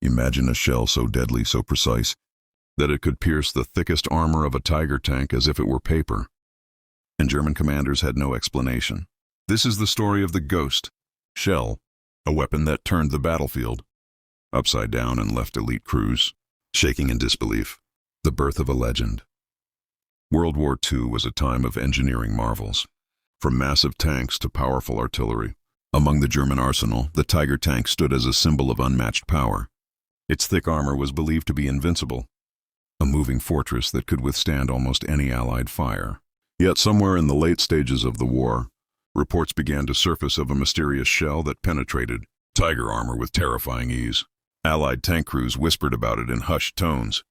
Imagine a shell so deadly, so precise, that it could pierce the thickest armor of a Tiger tank as if it were paper. And German commanders had no explanation. This is the story of the Ghost shell, a weapon that turned the battlefield upside down and left elite crews shaking in disbelief. The birth of a legend. World War II was a time of engineering marvels. From massive tanks to powerful artillery. Among the German arsenal, the Tiger tank stood as a symbol of unmatched power. Its thick armor was believed to be invincible, a moving fortress that could withstand almost any Allied fire. Yet somewhere in the late stages of the war, reports began to surface of a mysterious shell that penetrated Tiger armor with terrifying ease. Allied tank crews whispered about it in hushed tones.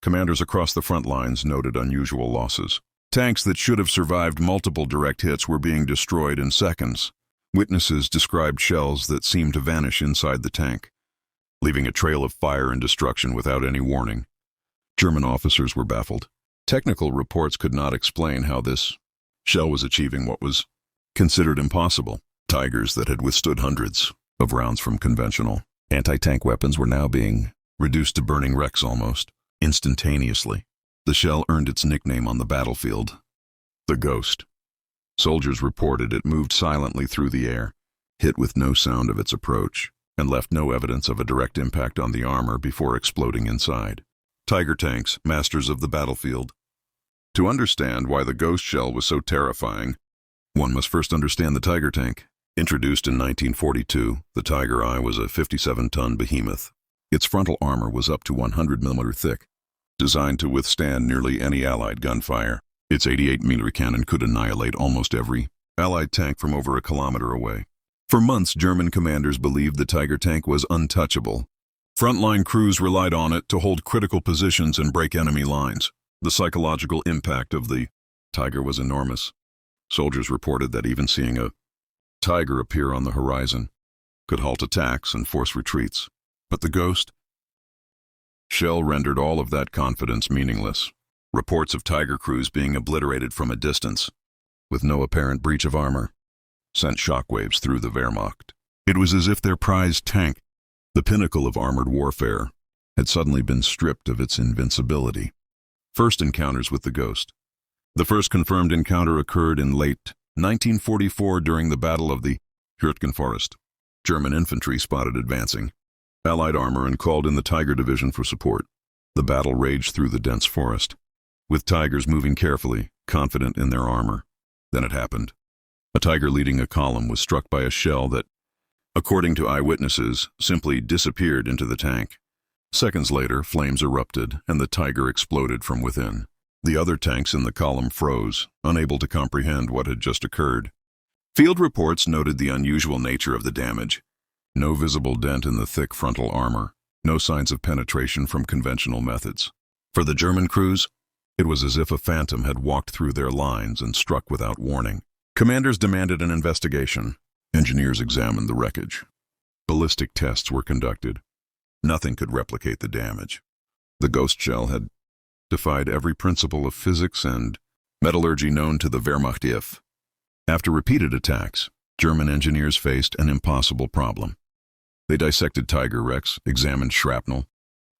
Commanders across the front lines noted unusual losses. Tanks that should have survived multiple direct hits were being destroyed in seconds. Witnesses described shells that seemed to vanish inside the tank, leaving a trail of fire and destruction without any warning. German officers were baffled. Technical reports could not explain how this shell was achieving what was considered impossible. Tigers that had withstood hundreds of rounds from conventional anti-tank weapons were now being reduced to burning wrecks almost instantaneously. The shell earned its nickname on the battlefield, the Ghost. Soldiers reported it moved silently through the air, hit with no sound of its approach, and left no evidence of a direct impact on the armor before exploding inside. Tiger tanks, masters of the battlefield. To understand why the Ghost shell was so terrifying, one must first understand the Tiger tank. Introduced in 1942, the Tiger I was a 57-ton behemoth. Its frontal armor was up to 100 mm thick, designed to withstand nearly any Allied gunfire. Its 88 mm cannon could annihilate almost every Allied tank from over a kilometer away. For months, German commanders believed the Tiger tank was untouchable. Frontline crews relied on it to hold critical positions and break enemy lines. The psychological impact of the Tiger was enormous. Soldiers reported that even seeing a Tiger appear on the horizon could halt attacks and force retreats. But the Ghost shell rendered all of that confidence meaningless. Reports of Tiger crews being obliterated from a distance, with no apparent breach of armor, sent shockwaves through the Wehrmacht. It was as if their prized tank, the pinnacle of armored warfare, had suddenly been stripped of its invincibility. First encounters with the Ghost. The first confirmed encounter occurred in late 1944 during the Battle of the Hürtgen Forest. German infantry spotted advancing Allied armor and called in the Tiger division for support. The battle raged through the dense forest, with Tigers moving carefully, confident in their armor. Then it happened. A Tiger leading a column was struck by a shell that, according to eyewitnesses, simply disappeared into the tank. Seconds later, flames erupted and the Tiger exploded from within. The other tanks in the column froze, unable to comprehend what had just occurred. Field reports noted the unusual nature of the damage. No visible dent in the thick frontal armor, no signs of penetration from conventional methods. For the German crews, it was as if a phantom had walked through their lines and struck without warning. Commanders demanded an investigation. Engineers examined the wreckage. Ballistic tests were conducted. Nothing could replicate the damage. The Ghost shell had defied every principle of physics and metallurgy known to the Wehrmacht. After repeated attacks, German engineers faced an impossible problem. They dissected Tiger wrecks, examined shrapnel,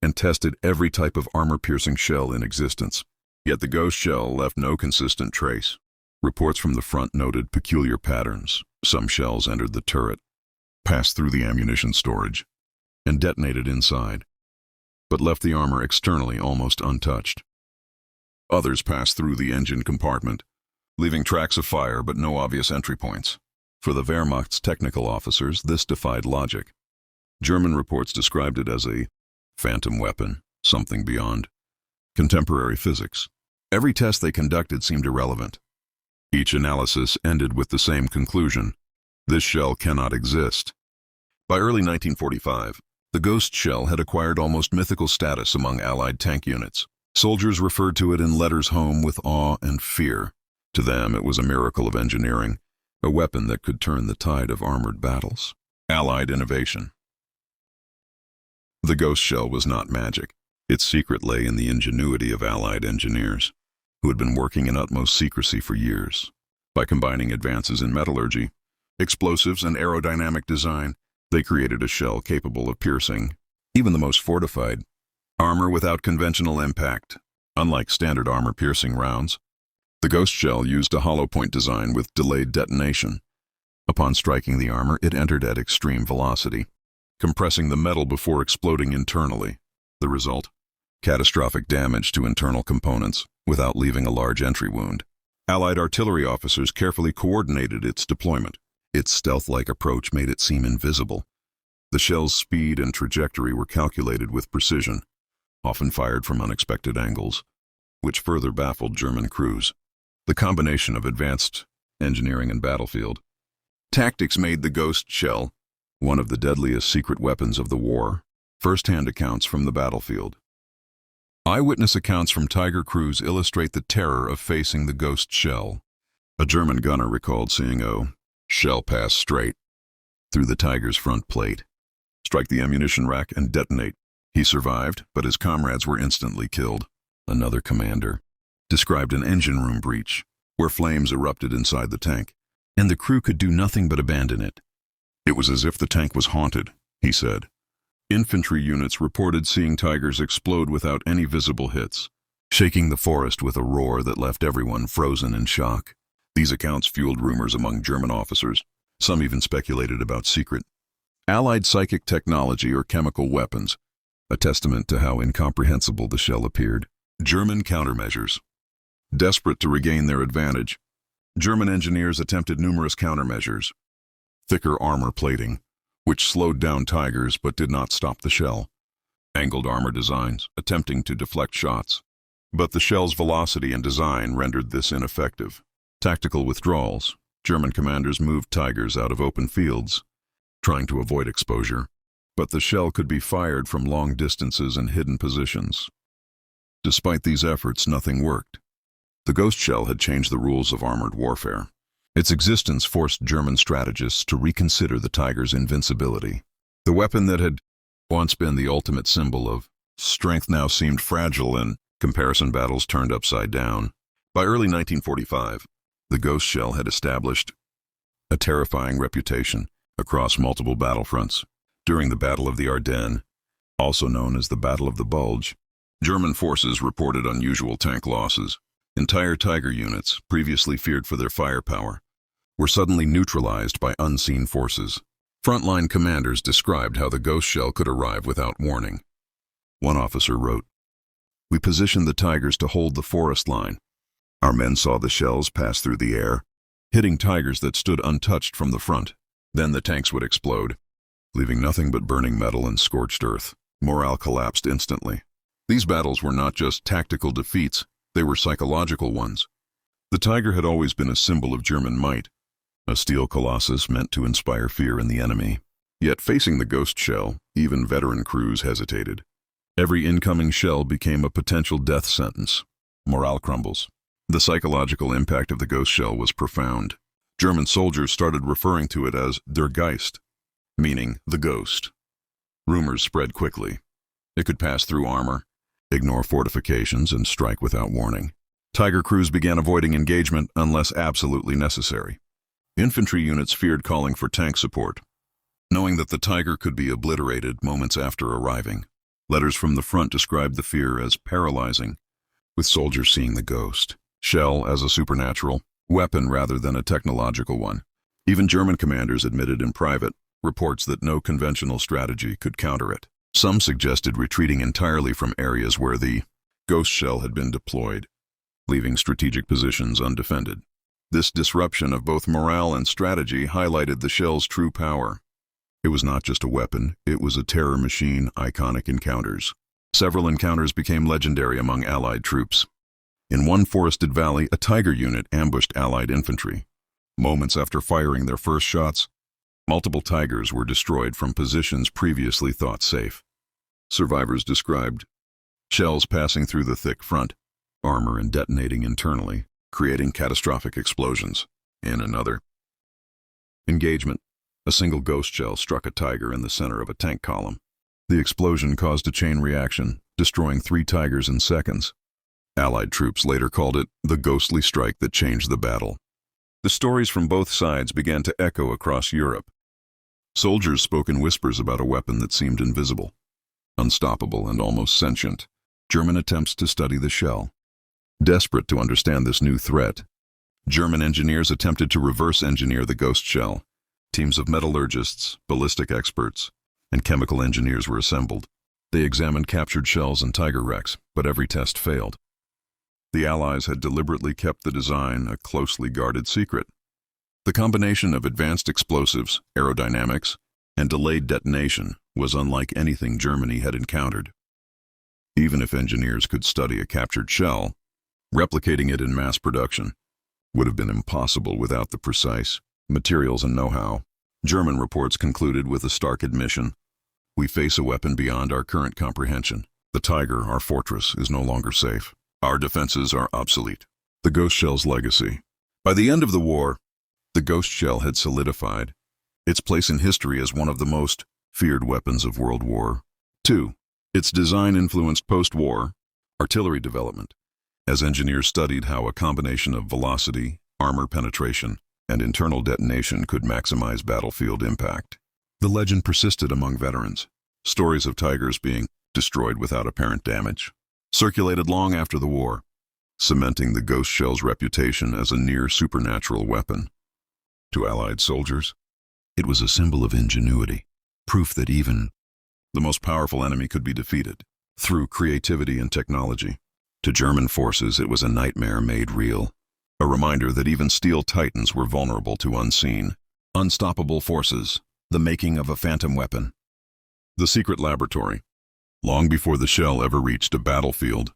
and tested every type of armor-piercing shell in existence. Yet the Ghost shell left no consistent trace. Reports from the front noted peculiar patterns. Some shells entered the turret, passed through the ammunition storage, and detonated inside, but left the armor externally almost untouched. Others passed through the engine compartment, leaving tracks of fire but no obvious entry points. For the Wehrmacht's technical officers, this defied logic. German reports described it as a phantom weapon, something beyond contemporary physics. Every test they conducted seemed irrelevant. Each analysis ended with the same conclusion: this shell cannot exist. By early 1945, the Ghost shell had acquired almost mythical status among Allied tank units. Soldiers referred to it in letters home with awe and fear. To them, it was a miracle of engineering, a weapon that could turn the tide of armored battles. Allied innovation. The Ghost shell was not magic. Its secret lay in the ingenuity of Allied engineers, who had been working in utmost secrecy for years. By combining advances in metallurgy, explosives, and aerodynamic design, they created a shell capable of piercing even the most fortified. Armor without conventional impact. Unlike standard armor-piercing rounds, the Ghost shell used a hollow point design with delayed detonation. Upon striking the armor, it entered at extreme velocity, compressing the metal before exploding internally. The result? Catastrophic damage to internal components, without leaving a large entry wound. Allied artillery officers carefully coordinated its deployment. Its stealth-like approach made it seem invisible. The shell's speed and trajectory were calculated with precision, often fired from unexpected angles, which further baffled German crews. The combination of advanced engineering and battlefield tactics made the Ghost shell one of the deadliest secret weapons of the war. First-hand accounts from the battlefield. Eyewitness accounts from Tiger crews illustrate the terror of facing the Ghost shell. A German gunner recalled seeing a shell pass straight through the Tiger's front plate, strike the ammunition rack, and detonate. He survived, but his comrades were instantly killed. Another commander described an engine room breach where flames erupted inside the tank, and the crew could do nothing but abandon it. It was as if the tank was haunted, he said. Infantry units reported seeing Tigers explode without any visible hits, shaking the forest with a roar that left everyone frozen in shock. These accounts fueled rumors among German officers. Some even speculated about secret Allied psychic technology or chemical weapons, a testament to how incomprehensible the shell appeared. German countermeasures. Desperate to regain their advantage, German engineers attempted numerous countermeasures. Thicker armor plating, which slowed down Tigers but did not stop the shell. Angled armor designs, attempting to deflect shots. But the shell's velocity and design rendered this ineffective. Tactical withdrawals. German commanders moved Tigers out of open fields, trying to avoid exposure. But the shell could be fired from long distances and hidden positions. Despite these efforts, nothing worked. The Ghost shell had changed the rules of armored warfare. Its existence forced German strategists to reconsider the Tiger's invincibility. The weapon that had once been the ultimate symbol of strength now seemed fragile, and comparison battles turned upside down. By early 1945, the Ghost shell had established a terrifying reputation across multiple battlefronts. During the Battle of the Ardennes, also known as the Battle of the Bulge, German forces reported unusual tank losses. Entire Tiger units, previously feared for their firepower, were suddenly neutralized by unseen forces. Frontline commanders described how the Ghost shell could arrive without warning. One officer wrote, "We positioned the Tigers to hold the forest line. Our men saw the shells pass through the air, hitting Tigers that stood untouched from the front. Then the tanks would explode, leaving nothing but burning metal and scorched earth. Morale collapsed instantly." These battles were not just tactical defeats, they were psychological ones. The Tiger had always been a symbol of German might, a steel colossus meant to inspire fear in the enemy. Yet facing the Ghost shell, even veteran crews hesitated. Every incoming shell became a potential death sentence. Morale crumbles. The psychological impact of the Ghost shell was profound. German soldiers started referring to it as der Geist, meaning the ghost. Rumors spread quickly. It could pass through armor, ignore fortifications, and strike without warning. Tiger crews began avoiding engagement unless absolutely necessary. Infantry units feared calling for tank support, knowing that the Tiger could be obliterated moments after arriving. Letters from the front described the fear as paralyzing, with soldiers seeing the Ghost shell as a supernatural weapon rather than a technological one. Even German commanders admitted in private reports that no conventional strategy could counter it. Some suggested retreating entirely from areas where the Ghost shell had been deployed, leaving strategic positions undefended. This disruption of both morale and strategy highlighted the shell's true power. It was not just a weapon, it was a terror machine. Iconic encounters. Several encounters became legendary among Allied troops. In one forested valley, a Tiger unit ambushed Allied infantry. Moments after firing their first shots, multiple Tigers were destroyed from positions previously thought safe. Survivors described shells passing through the thick front armor and detonating internally, creating catastrophic explosions. In another engagement, a single Ghost shell struck a Tiger in the center of a tank column. The explosion caused a chain reaction, destroying 3 Tigers in seconds. Allied troops later called it the ghostly strike that changed the battle. The stories from both sides began to echo across Europe. Soldiers spoke in whispers about a weapon that seemed invisible, unstoppable and almost sentient. German attempts to study the shell. Desperate to understand this new threat, German engineers attempted to reverse engineer the ghost shell. Teams of metallurgists, ballistic experts, and chemical engineers were assembled. They examined captured shells and tiger wrecks, but every test failed. The Allies had deliberately kept the design a closely guarded secret. The combination of advanced explosives, aerodynamics, and delayed detonation was unlike anything Germany had encountered. Even if engineers could study a captured shell, replicating it in mass production would have been impossible without the precise materials and know-how. German reports concluded with a stark admission: we face a weapon beyond our current comprehension. The Tiger, our fortress, is no longer safe. Our defenses are obsolete. The ghost shell's legacy. By the end of the war, the ghost shell had solidified its place in history as one of the most feared weapons of World War II. Its design influenced post-war artillery development, as engineers studied how a combination of velocity, armor penetration, and internal detonation could maximize battlefield impact. The legend persisted among veterans. Stories of Tigers being destroyed without apparent damage circulated long after the war, cementing the ghost shell's reputation as a near-supernatural weapon. To Allied soldiers, it was a symbol of ingenuity, proof that even the most powerful enemy could be defeated through creativity and technology. To German forces, it was a nightmare made real, a reminder that even steel titans were vulnerable to unseen, unstoppable forces, the making of a phantom weapon. The secret laboratory. Long before the shell ever reached a battlefield,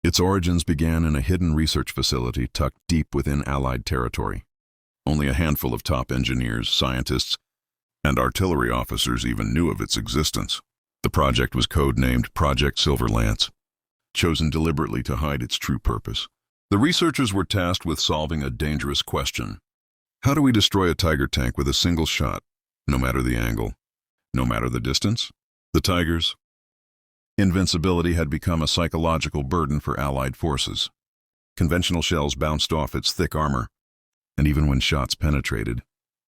its origins began in a hidden research facility tucked deep within Allied territory. Only a handful of top engineers, scientists, and artillery officers even knew of its existence. The project was codenamed Project Silver Lance, chosen deliberately to hide its true purpose. The researchers were tasked with solving a dangerous question. How do we destroy a Tiger tank with a single shot, no matter the angle, no matter the distance? The Tiger's invincibility had become a psychological burden for Allied forces. Conventional shells bounced off its thick armor, and even when shots penetrated,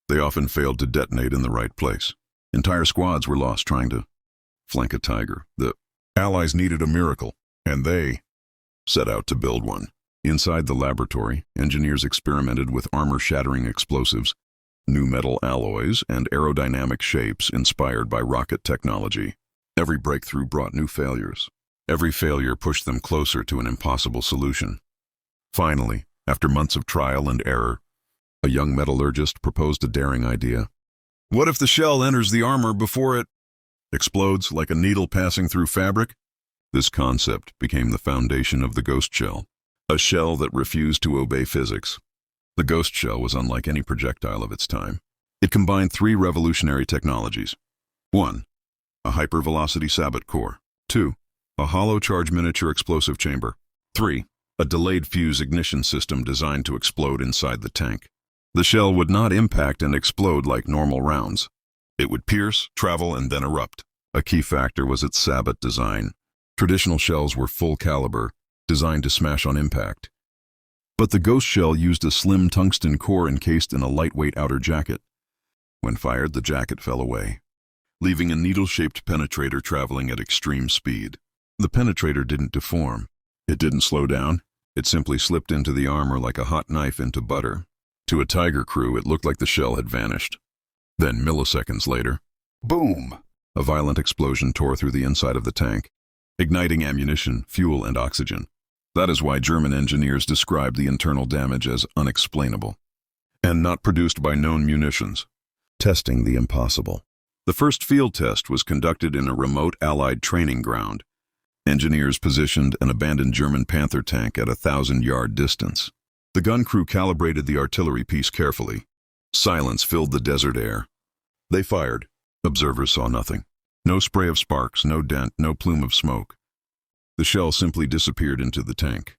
they often failed to detonate in the right place. Entire squads were lost trying to flank a Tiger. The Allies needed a miracle, and they set out to build one. Inside the laboratory, engineers experimented with armor-shattering explosives, new metal alloys, and aerodynamic shapes inspired by rocket technology. Every breakthrough brought new failures. Every failure pushed them closer to an impossible solution. Finally, after months of trial and error, a young metallurgist proposed a daring idea. What if the shell enters the armor before it explodes like a needle passing through fabric? This concept became the foundation of the ghost shell, a shell that refused to obey physics. The ghost shell was unlike any projectile of its time. It combined three revolutionary technologies. 1. A hypervelocity sabot core. 2. A hollow charge miniature explosive chamber. 3. A delayed fuse ignition system designed to explode inside the tank. The shell would not impact and explode like normal rounds. It would pierce, travel, and then erupt. A key factor was its sabot design. Traditional shells were full caliber, designed to smash on impact. But the ghost shell used a slim tungsten core encased in a lightweight outer jacket. When fired, the jacket fell away, leaving a needle-shaped penetrator traveling at extreme speed. The penetrator didn't deform. It didn't slow down. It simply slipped into the armor like a hot knife into butter. To a Tiger crew, it looked like the shell had vanished. Then, milliseconds later, boom! A violent explosion tore through the inside of the tank, igniting ammunition, fuel, and oxygen. That is why German engineers described the internal damage as unexplainable and not produced by known munitions. Testing the impossible. The first field test was conducted in a remote Allied training ground. Engineers positioned an abandoned German Panzer tank at a 1,000-yard distance. The gun crew calibrated the artillery piece carefully. Silence filled the desert air. They fired. Observers saw nothing. No spray of sparks, no dent, no plume of smoke. The shell simply disappeared into the tank.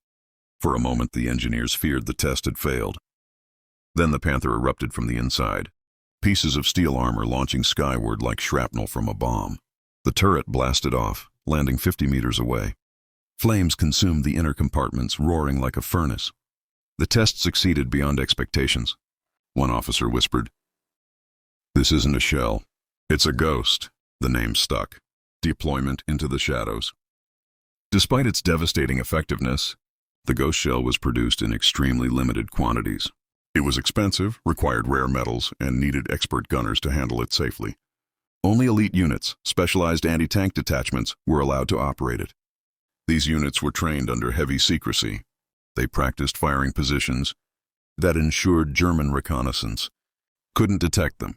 For a moment, the engineers feared the test had failed. Then the Panther erupted from the inside, pieces of steel armor launching skyward like shrapnel from a bomb. The turret blasted off, landing 50 meters away. Flames consumed the inner compartments, roaring like a furnace. The test succeeded beyond expectations. One officer whispered, "This isn't a shell. It's a ghost." The name stuck. Deployment into the shadows. Despite its devastating effectiveness, the ghost shell was produced in extremely limited quantities. It was expensive, required rare metals, and needed expert gunners to handle it safely. Only elite units, specialized anti-tank detachments, were allowed to operate it. These units were trained under heavy secrecy. They practiced firing positions that ensured German reconnaissance couldn't detect them.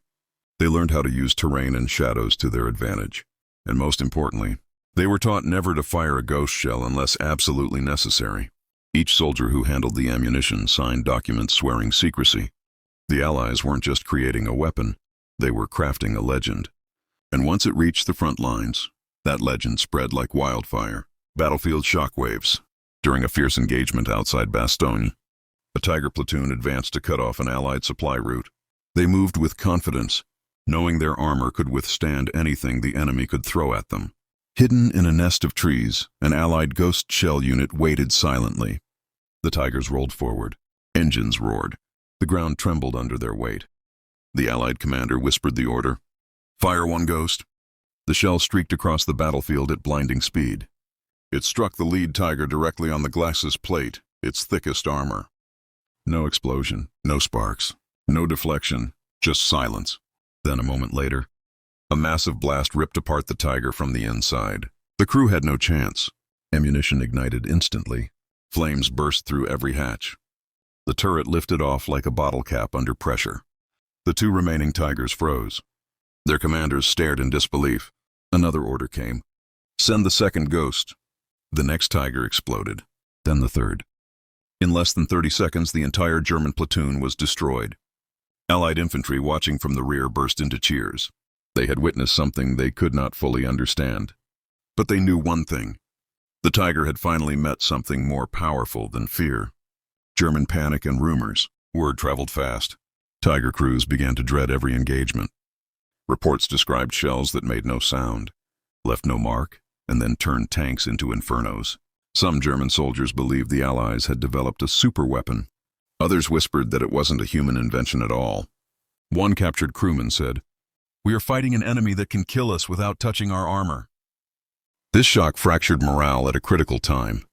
They learned how to use terrain and shadows to their advantage. And most importantly, they were taught never to fire a ghost shell unless absolutely necessary. Each soldier who handled the ammunition signed documents swearing secrecy. The Allies weren't just creating a weapon, they were crafting a legend. And once it reached the front lines, that legend spread like wildfire. Battlefield shockwaves. During a fierce engagement outside Bastogne, a Tiger platoon advanced to cut off an Allied supply route. They moved with confidence, knowing their armor could withstand anything the enemy could throw at them. Hidden in a nest of trees, an Allied ghost shell unit waited silently. The Tigers rolled forward. Engines roared. The ground trembled under their weight. The Allied commander whispered the order. "Fire one ghost." The shell streaked across the battlefield at blinding speed. It struck the lead Tiger directly on the glacis plate, its thickest armor. No explosion, no sparks, no deflection, just silence. Then a moment later, a massive blast ripped apart the Tiger from the inside. The crew had no chance. Ammunition ignited instantly. Flames burst through every hatch. The turret lifted off like a bottle cap under pressure. The two remaining Tigers froze. Their commanders stared in disbelief. Another order came. "Send the second ghost." The next Tiger exploded, then the third. In less than 30 seconds, the entire German platoon was destroyed. Allied infantry watching from the rear burst into cheers. They had witnessed something they could not fully understand. But they knew one thing. The Tiger had finally met something more powerful than fear. German panic and rumors. Word traveled fast. Tiger crews began to dread every engagement. Reports described shells that made no sound, left no mark, and then turned tanks into infernos. Some German soldiers believed the Allies had developed a superweapon. Others whispered that it wasn't a human invention at all. One captured crewman said, "We are fighting an enemy that can kill us without touching our armor." This shock fractured morale at a critical time.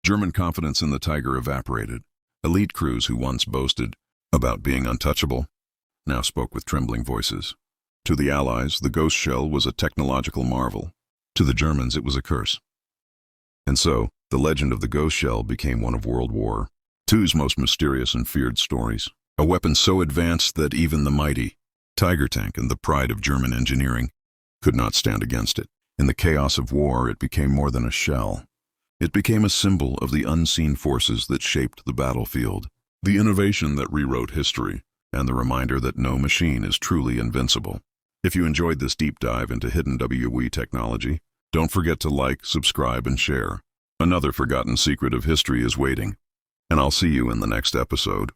German confidence in the Tiger evaporated. Elite crews who once boasted about being untouchable now spoke with trembling voices. To the Allies, the ghost shell was a technological marvel. To the Germans, it was a curse. And so, the legend of the ghost shell became one of World War II's most mysterious and feared stories. A weapon so advanced that even the mighty Tiger tank and the pride of German engineering could not stand against it. In the chaos of war, it became more than a shell. It became a symbol of the unseen forces that shaped the battlefield, the innovation that rewrote history, and the reminder that no machine is truly invincible. If you enjoyed this deep dive into hidden WWII technology, don't forget to like, subscribe, and share. Another forgotten secret of history is waiting, and I'll see you in the next episode.